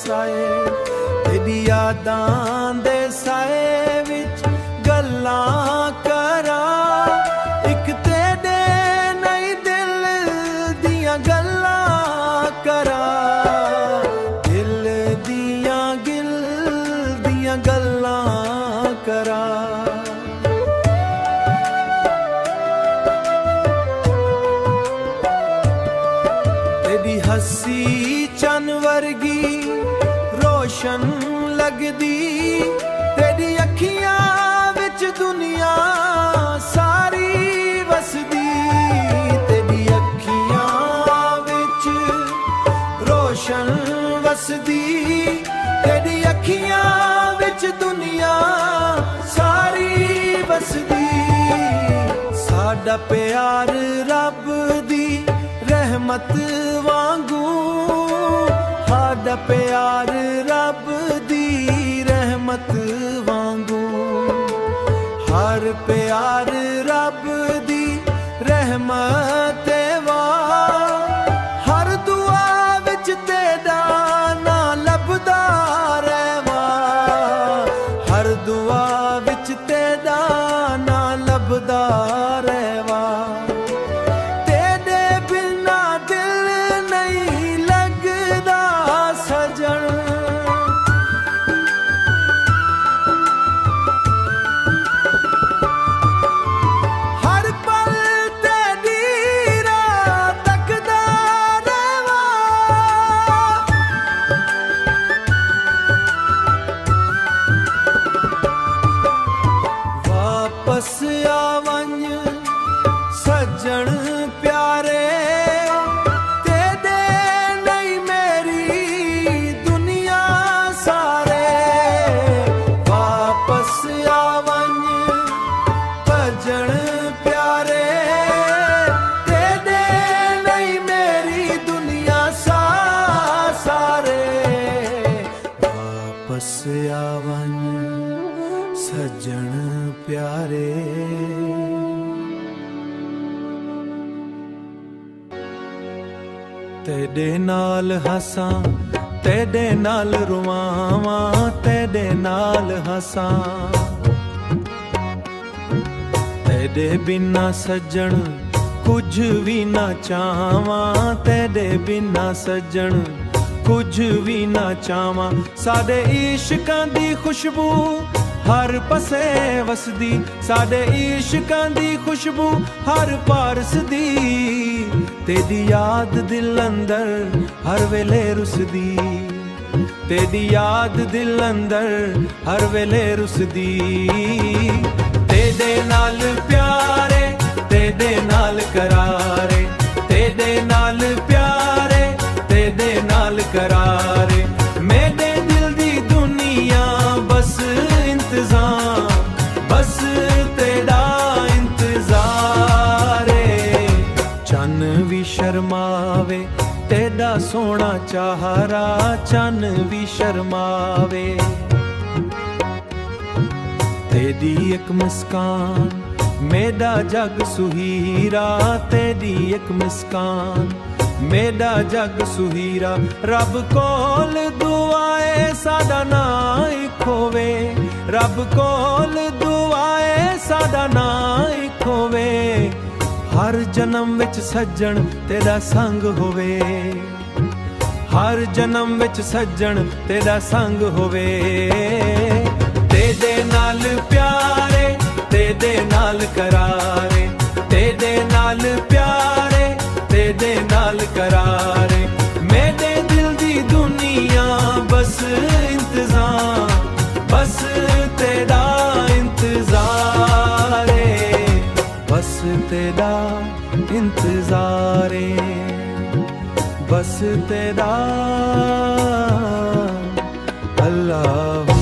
साए तेरी यादां दे साए विच गल्लां करा इक तेरे नहीं दिल दियां गल्लां करा दिल दियां गल्लां करा तेरी हसी चन वर्गी रोशन लगदी तेरी अखियां विच दुनिया सारी वसदी तेरी अखियां विच रोशन वसदी तेरी अखियां विच दुनिया सारी वसदी साडा प्यार रब दी रहमत वांगू साडा प्यार रब दी रहमत वांगू हर प्यार रब दी रहमत वा हर दुआ विच तेरा ना लभदा रहवा हर दुआ विच तेरा ना लभदा रहवा वापस आवण सज्जण प्यारे तेरे नहीं मेरी दुनिया सारे वापस आवण सज्जण प्यारे तेरे नहीं मेरी दुनिया सारे वापस आवण सज्जण प्यारे तेरे नाल हसां तेरे नाल रुवावां तेरे नाल हसां तेरे बिना सज्जण कुछ भी ना चाहवां तेरे बिना सज्जण कुछ भी ना चाहवां साडे इश्कां दी खुशबू हर पसे वसदी साडे इश्कां दी खुशबू हर पारस दी तेरी याद दिल अंदर हर वेले रुसदी तेरी याद दिल अंदर हर वेले रुसदी तेरे नाल प्यारे तेरे नाल करारे तेरे नाल प्यारे तेरे नाल करारे मेरे दिल दी दुनिया बस बस तेरा इंतजार चन भी शर्मावे तेरा सोना चाहरा चन भी शर्मावे तेरी एक मुस्कान मेरा जग सुहीरा तेरी एक मुस्कान मेरा जग सुहीरा रब कोल दुआए साडा ना इक होवे रब कोल दुआए साडा ना इक होवे हर जन्म विच सज्जण तेरा संग होवे हर जन्म विच सज्जण तेरा संग होवे तेरे नाल प्यारे तेरे नाल करारे तेरे नाल प्यारे तेरे नाल करारे मेरे दिल दी दुनिया बस इंतजार बस तेरा इंतजार बस तेरा इंतजार बस तेरा अल्लाह